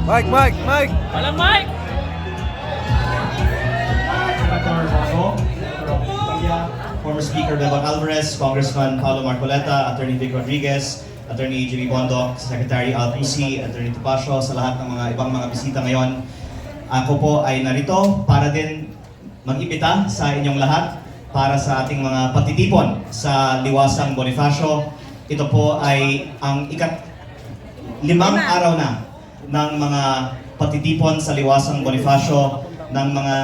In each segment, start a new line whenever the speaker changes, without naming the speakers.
Mike!
Walang mic!
Senator Bongo, former Speaker Bebang Alvarez, Congressman Paulo Marcoleta, Attorney Vic Rodriguez, Attorney Jimmy Bondoc, Secretary Al Pusi, Attorney Topacio, sa lahat ng mga ibang mga bisita ngayon. Ako po ay narito para din mag-imbita sa inyong lahat para sa ating mga pagtitipon sa Liwasang Bonifacio. Ito po ay ang limang araw na ng mga pagtitipon sa Liwasang Bonifacio ng mga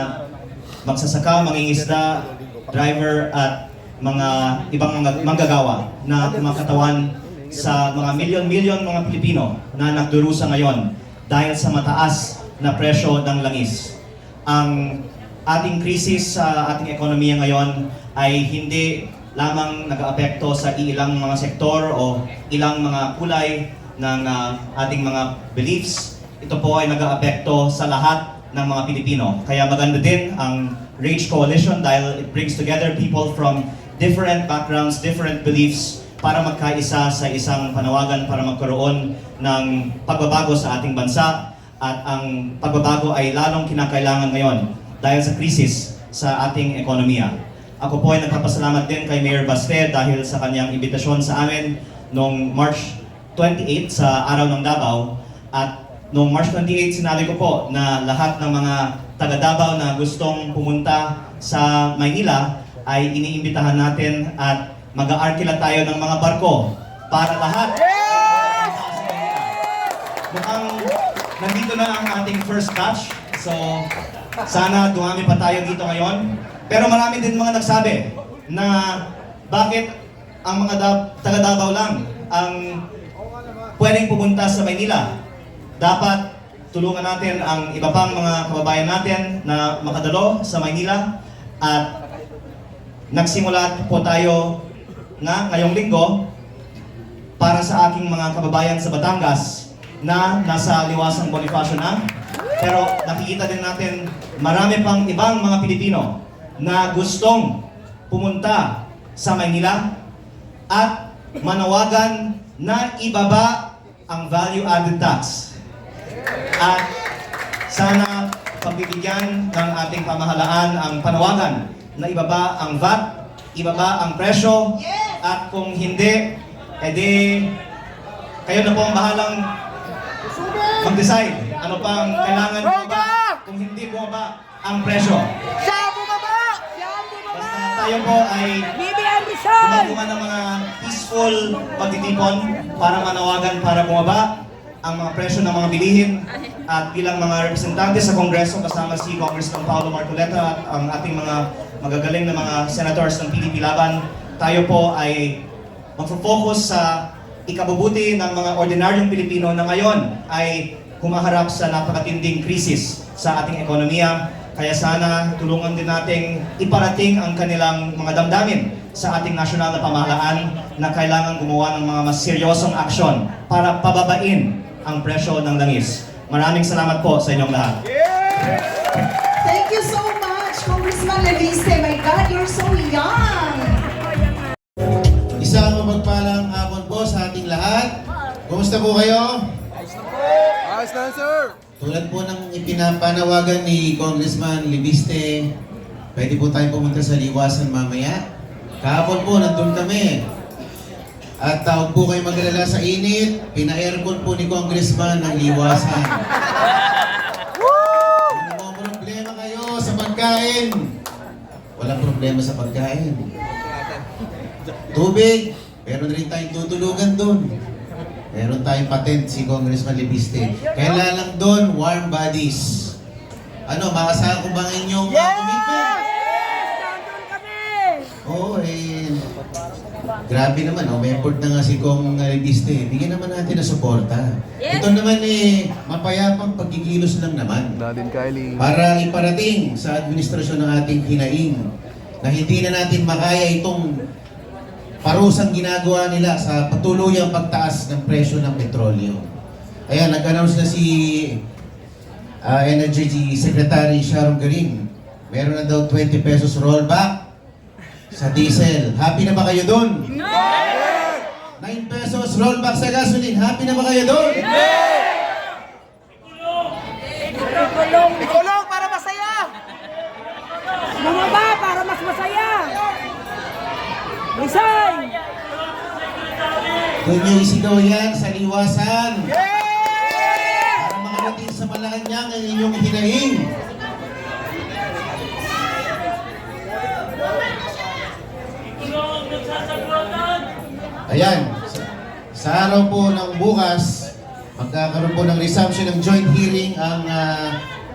magsasaka, mangingisda, driver at mga ibang mga manggagawa na kumakatawan sa mga milyon-milyon mga Pilipino na nagdurusa ngayon dahil sa mataas na presyo ng langis. Ang ating krisis sa ating ekonomiya ngayon ay hindi lamang nag-aapekto sa ilang mga sektor o ilang mga kulay ng ating mga beliefs. Ito po ay nag-aapekto sa lahat ng mga Pilipino. Kaya maganda din ang Rage Coalition dahil it brings together people from different backgrounds, different beliefs para magkaisa sa isang panawagan para magkaroon ng pagbabago sa ating bansa. At ang pagbabago ay lalong kinakailangan ngayon dahil sa krisis sa ating ekonomiya. Ako po ay nagpapasalamat din kay Mayor Baste dahil sa kanyang imbitasyon sa amin noong March 28 sa Araw ng Davao. At noong March 28, sinabi ko po na lahat ng mga taga-Davao na gustong pumunta sa Maynila ay iniimbitahan natin at mag-aarkila tayo ng mga barko para lahat. Mukhang nandito na ang ating first batch. So, sana dumami pa tayo dito ngayon. Pero marami din mga nagsabi na bakit ang mga taga-Davao lang ang pwedeng pumunta sa Maynila. Dapat tulungan natin ang iba pang mga kababayan natin na makadalo sa Maynila. At nagsimula po tayo na ngayong linggo para sa aking mga kababayan sa Batangas na nasa Liwasang Bonifacio na. Pero nakikita din natin marami pang ibang mga Pilipino na gustong pumunta sa Maynila at manawagan na ibaba ang value-added tax. At sana pagbibigyan ng ating pamahalaan ang panawagan na ibaba ang VAT, ibaba ang presyo, at kung hindi, edi kayo na po ang bahalang mag-decide ano pang kailangan bumaba kung hindi bumaba ang presyo. Basta tayo po ay gumagawa ng mga peaceful pagtitipon para manawagan para bumaba ang mga presyo ng mga bilihin. At bilang mga representante sa Kongreso kasama si Congressman Paulo Marcoleta at ang ating mga magagaling na mga senators ng PDP Laban, tayo po ay mag-focus sa ikabubuti ng mga ordinaryong Pilipino na ngayon ay humaharap sa napakatinding krisis sa ating ekonomiya. Kaya sana tulungan din nating iparating ang kanilang mga damdamin sa ating nasyonal na pamahalaan na kailangan gumawa ng mga mas seryosong aksyon para pababain ang presyo ng langis. Maraming salamat po sa inyong lahat.
Thank you so much, Congressman Leviste. My God, you're so young!
Isang mapagpalang hapon po sa ating lahat. Kumusta po kayo?
Ayos na, sir!
Tulad po ng ipinapanawagan ni Congressman Leviste, pwede po tayo pumunta sa Liwasan mamaya. Kahapon po, nandun kami. At huwag po kayo magalala sa init, pina-aircon po ni Congressman ng Liwasan. Kung may problema kayo sa pagkain, walang problema sa pagkain. Tubig, meron rin tayong tutulugan doon. Meron tayong patent si Congressman Leviste. Kailan lang doon, warm bodies. Ano, maasahan ko ba ang inyong commitment? Oo, grabe naman, may effort na nga si Kong Leviste. Bigyan naman natin ng suporta. Ito naman mapayapang pagkikilos lang naman. Para iparating sa administrasyon ng ating hinaing na hindi na natin makaya itong parusang ginagawa nila sa patuluyang pagtaas ng presyo ng petrolyo. Ayan, nag-announce na si Energy Secretary Sharon Garin. Meron na daw 20 pesos rollback sa diesel. Happy na ba kayo doon? 9 pesos rollback sa gasoline. Happy na ba kayo doon?
Dalisay!
Doon nyo isigaw yan sa liwasan. Para makarating sa Malacanang ang inyong hinaing. Ayan, sa araw po ng bukas, magkakaroon po ng resumption ng joint hearing ang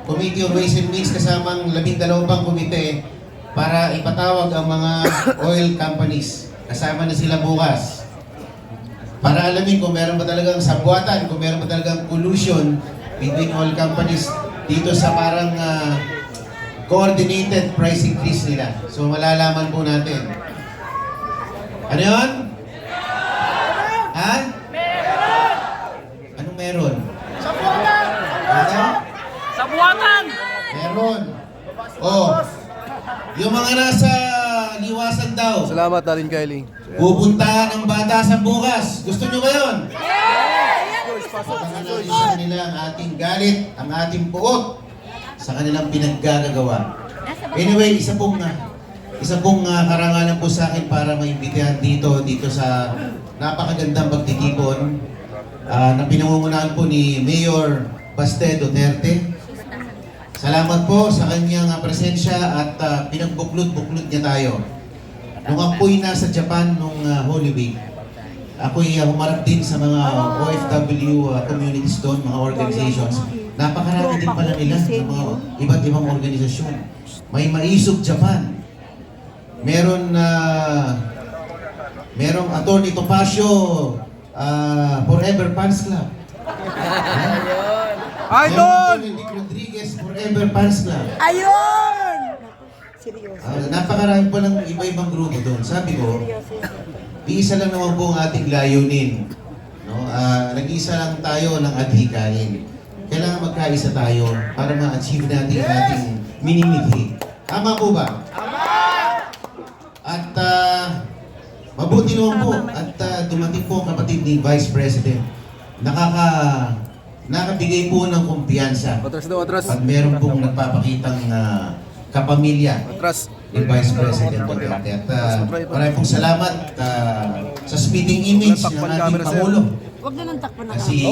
Committee on Ways and Means kasamang 12 pang komite para ipatawag ang mga oil companies. Kasama na sila bukas. Para alamin kung meron ba talagang sabwatan, kung meron ba talagang collusion between oil companies dito sa parang coordinated price increase nila. So malalaman po natin. Ano yun? Ha? Meron! Anong meron?
Sabuatan!
Ano?
Sabuatan!
Meron. Oh. Yung mga nasa liwasan daw.
Salamat, Darlene Kylie.
Pupuntahan ang batasan bukas. Gusto nyo ba yun? Pangalawin sa kanila ang ating galit, ang ating puot sa kanilang pinaggagawa. Anyway, isa pong karangalan po sa akin para maimbitahan dito sa napakagandang pagtitipon na pinangungunahan po ni Mayor Baste Duterte. Salamat po sa kanyang presensya at pinagbuklod-buklod niya tayo. Nung ako'y nasa Japan nung Holy Week, ako'y humarap din sa mga OFW communities doon, mga organizations. Napakarami din pala nila ng mga iba't ibang organisasyon. May Maisog Japan. Merong Attorney Topacio Forever Fans Club.
Idol!
Nick Rodriguez Forever Fans Club.
Ayun!
Napakarami pa ng iba-ibang grupo doon. Sabi ko, iisa lang naman po ang ating layunin. No? Nag-isa lang tayo ng adhikain. Kailangan magkaisa tayo para ma-achieve natin ang ating minimithi. Tama po ba? Tama! At mabuti naman po at dumating po ang kapatid ni Vice President. Nakabigay po ng kumpiyansa.
Atras daw, atras.
At meron pong nagpapakitang kapamilya
Atras.
ni Vice President Duterte. At maraming pong salamat sa speeding image ng ating Pangulo.
Huwag na nang takpan na
Si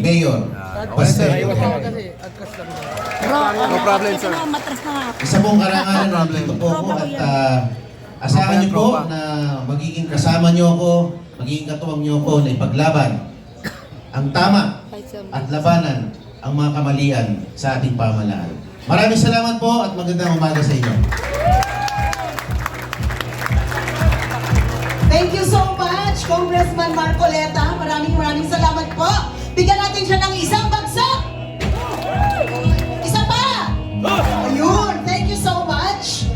Mayor Baste Duterte.
No problem, sir.
Matras na nga.
Isa pong karangalan na dito po ako at asahan niyo po na magiging kasama niyo ako, magiging katuwang niyo ako na ipaglaban ang tama at labanan ang mga kamalian sa ating pamahalaan. Maraming salamat po at magandang umaga sa inyo.
Thank you so much, Congressman Marcoleta. Maraming salamat po. Bigyan natin siya ng isang bagsak. Isa pa. Ayun, thank you so much.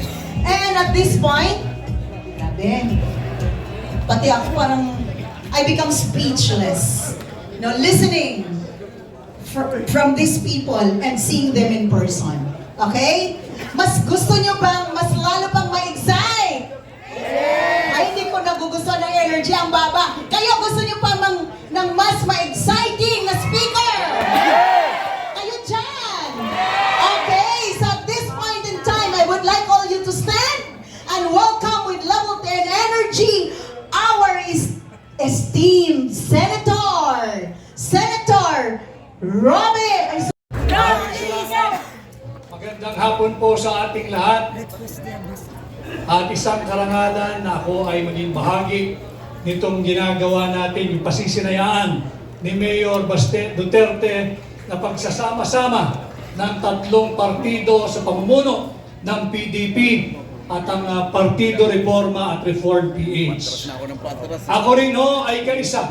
And at this point, grabe, pati ako parang, I become speechless. You know, listening from these people and seeing them in person. Okay? Mas gusto nyo bang mas lalo pang ma-excite? Ay, hindi ko nagugustuhan ng energy ang baba. Kayo gusto nyo pa ng mas ma-exciting na speaker? Kayo dyan! Okay, so at this point in time, I would like all you to stand and welcome with level 10 energy our esteemed Senator Robbie.
Magandang hapon po sa ating lahat. At isang karangalan na ako ay maging bahagi nitong ginagawa natin, yung pasisinayaan ni Mayor Baste Duterte na pagsasama-sama ng tatlong partido sa pamumuno ng PDP at ang Partido Reforma at Reform PH. Ako rin ay kaisa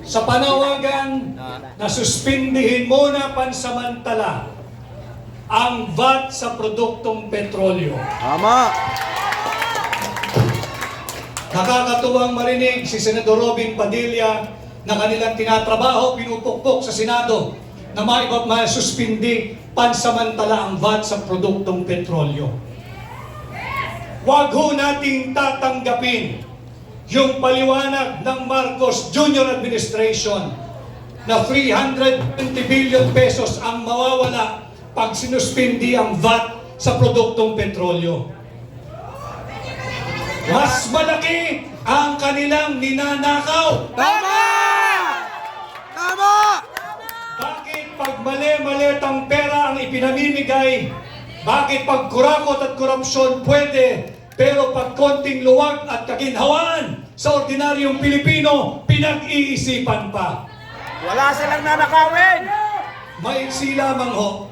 sa panawagan na suspindihin muna pansamantala ang VAT sa produktong petrolyo.
Tama.
Nakakatuwang marinig si Senador Robin Padilla na kanilang tinatrabaho, pinupukpok sa Senado na maisuspindi pansamantala ang VAT sa produktong petrolyo. Huwag ho nating tatanggapin yung paliwanag ng Marcos Jr. Administration na 320 billion pesos ang mawawala pag sinuspindi ang VAT sa produktong petrolyo. Mas malaki ang kanilang ninanakaw.
Tama! Tama!
Bakit pag mali-malitang pera ang ipinamimigay, bakit pag kurakot at korupsyon pwede, pero pag konting luwag at kaginhawaan sa ordinaryong Pilipino, pinag-iisipan pa?
Wala silang nanakawin!
Maiksi lamang ho.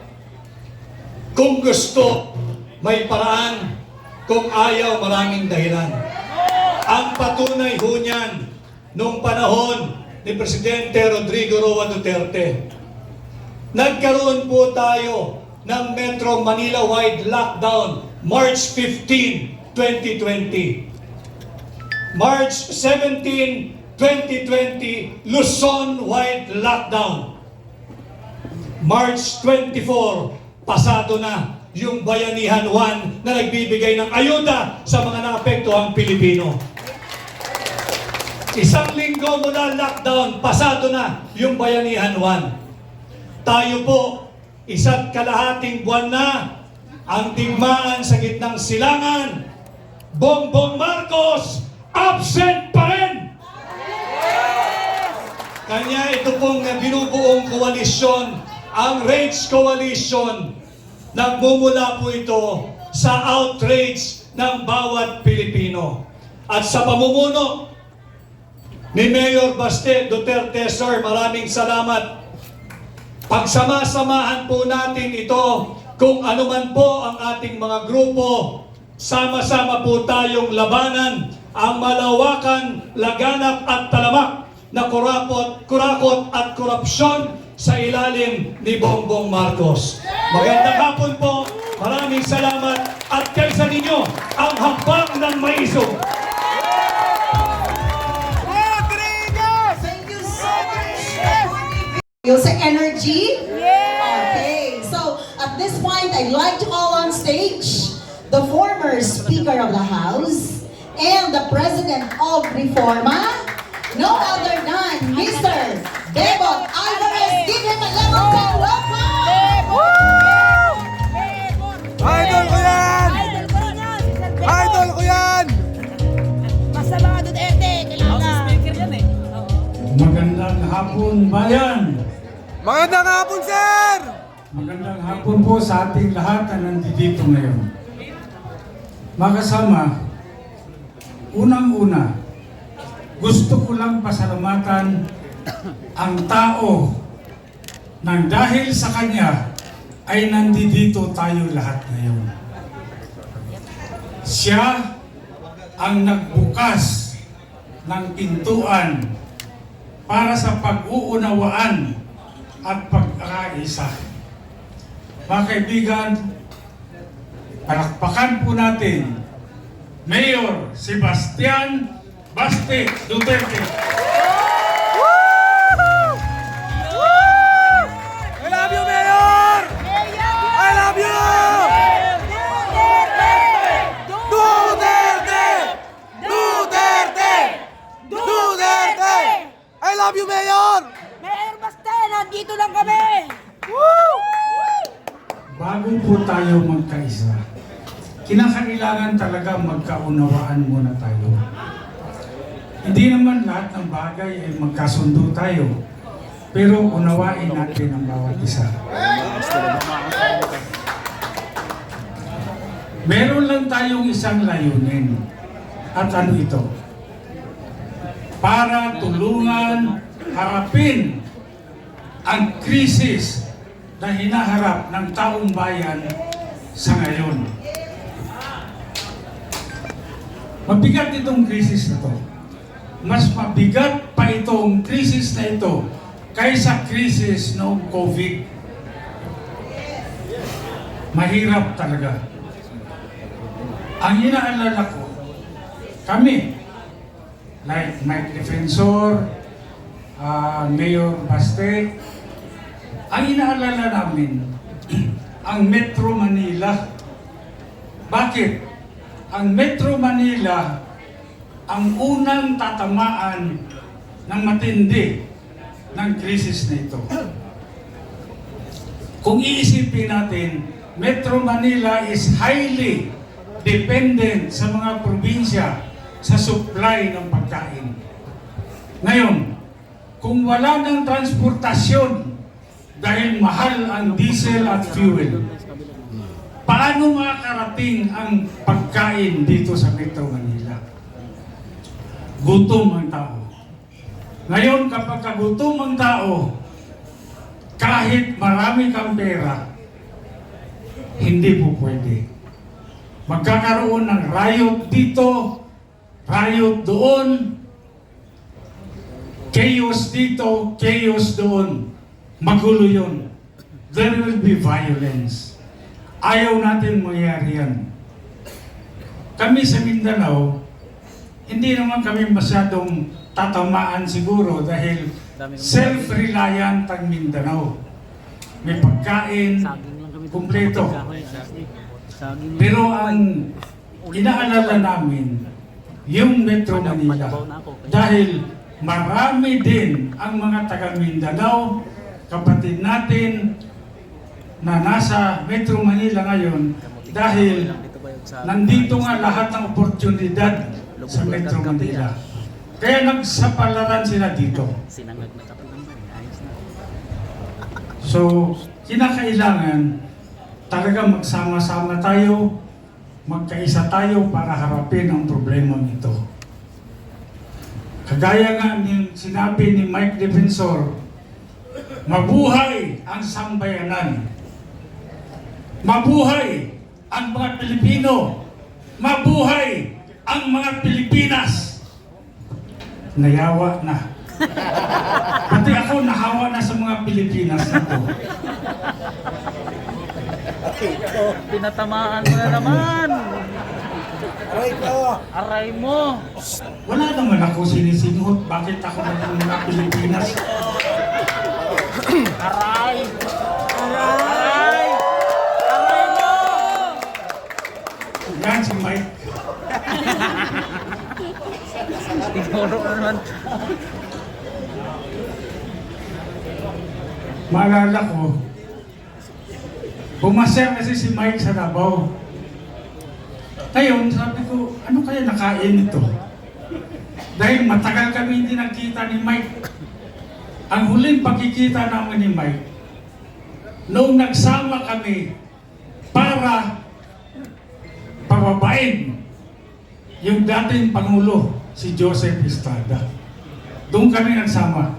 Kung gusto, may paraan. Kung ayaw, maraming dahilan. Ang patunay ho niyan, nung panahon ni Presidente Rodrigo Roa Duterte, nagkaroon po tayo ng Metro Manila-wide lockdown March 15, 2020. March 17, 2020, Luzon-wide lockdown. March 24, pasado na yung Bayanihan 1 na nagbibigay ng ayuda sa mga naapektuhang Pilipino. Isang linggo mula lockdown, pasado na yung Bayanihan 1. Tayo po, isa't kalahating buwan na ang digmaan sa gitnang silangan. Bongbong Marcos, absent pa rin! Kanya ito pong binubuong koalisyon, ang Rage Coalition, nagmumula po ito sa outrage ng bawat Pilipino. At sa pamumuno ni Mayor Baste Duterte, sir, maraming salamat. Pagsama-samahan po natin ito, kung ano man po ang ating mga grupo, sama-sama po tayong labanan ang malawakan, laganap at talamak na kurakot at korupsyon sa ilalim ni Bongbong Marcos. Magandang hapon po, maraming salamat at kaysa ninyo ang hampang ng maisog.
Thank you so much. Yung sa energy? Okay, so at this point, I'd like to call on stage the former Speaker of the House and the President of Reforma, no other than Mr. Bebot Alvarez. Give him a level 10 welcome!
Idol ko yan!
Idol ko yan!
Idol ko yan!
Basta mga Duterte, kilala. Speaker yan eh.
Magandang hapon, bayan!
Magandang hapon, sir!
Magandang hapon po sa ating lahat na nandito ngayon. Makasama, unang-una, gusto ko lang pasalamatan ang tao nang dahil sa kanya ay nandito tayo lahat ngayon. Siya ang nagbukas ng pintuan para sa pag-uunawaan at pagkakaisa. Mga kaibigan, palakpakan po natin Mayor Sebastian Baste Duterte.
I love you, Mayor! I love you! Duterte! Duterte! Duterte! I love you, Mayor!
Mayor Baste, nandito lang kami!
Bago po tayo magkaisa, kinakailangan talaga magkaunawaan muna tayo. Hindi naman lahat ng bagay ay magkasundo tayo, pero unawain natin ang bawat isa. Meron lang tayong isang layunin. At ano ito? Para tulungan harapin ang krisis na hinaharap ng taong bayan sa ngayon. Mabigat itong krisis na ito. Mas mabigat pa itong krisis na ito kaysa krisis noong COVID. Mahirap talaga. Ang inaalala ko, kami, like Mike Defensor, Mayor Baste, ang inaalala namin, ang Metro Manila. Bakit? Ang Metro Manila ang unang tatamaan ng matindi ng krisis na ito. Kung iisipin natin, Metro Manila is highly dependent sa mga probinsya sa supply ng pagkain. Ngayon, kung wala ng transportasyon dahil mahal ang diesel at fuel, paano makakarating ang pagkain dito sa Metro Manila? Gutom ang tao. Ngayon, kapag gutom ang tao, kahit marami kang pera, hindi po pwede. Magkakaroon ng riot dito, riot doon, chaos dito, chaos doon. Magulo yun. There will be violence. Ayaw natin mangyari yan. Kami sa Mindanao, hindi naman kami masyadong tatamaan siguro dahil self-reliant ang Mindanao. May pagkain, kumpleto. Pero ang inaalala namin, yung Metro Manila, dahil marami din ang mga taga Mindanao, kapatid natin na nasa Metro Manila ngayon, dahil nandito nga lahat ng oportunidad sa Metro Manila. Kaya nagsapalaran sila dito. So, kinakailangan talaga magsama-sama tayo, magkaisa tayo para harapin ang problema nito. Kagaya nga ni sinabi ni Mike Defensor, mabuhay ang sambayanan. Mabuhay ang mga Pilipino. Mabuhay ang mga Pilipinas. Nayawa na. Pati ako nahawa na sa mga Pilipinas nito.
Pinatamaan mo na naman. Aray mo.
Wala naman ako sinisinghot. Bakit ako ng mga Pilipinas?
Aray. Aray. Aray mo.
Yan si Mike.
Tinuro na naman.
Maalala ko, pumasya kasi si Mike sa Davao. Ngayon, sabi ko, ano kaya nakain ito? Dahil matagal kami hindi nagkita ni Mike. Ang huling pagkikita namin ni Mike, noong nagsama kami para pababain yung dating Pangulo, si Joseph Estrada. Doon kami nagsama.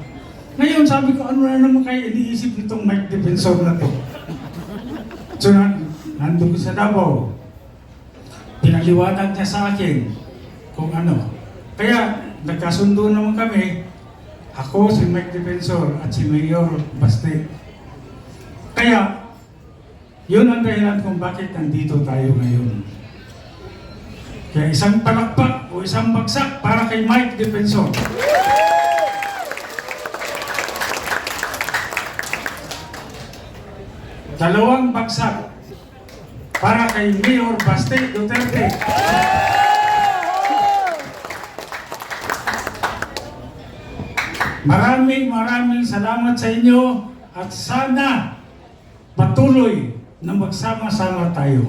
Ngayon, sabi ko, ano na naman kayo iniisip nitong Mike Defensor na to? So, nandun ko sa Davao. Pinaliwanag niya sa akin kung ano. Kaya, nagkasundo naman kami. Ako, si Mike Defensor at si Mayor Baste. Kaya, yun ang dahilan kung bakit nandito tayo ngayon. Kaya isang palakpak o isang bagsak para kay Mike Defensor. Dalawang bagsak para kay Mayor Baste Duterte. Maraming salamat sa inyo at sana patuloy na magsama-sama tayo.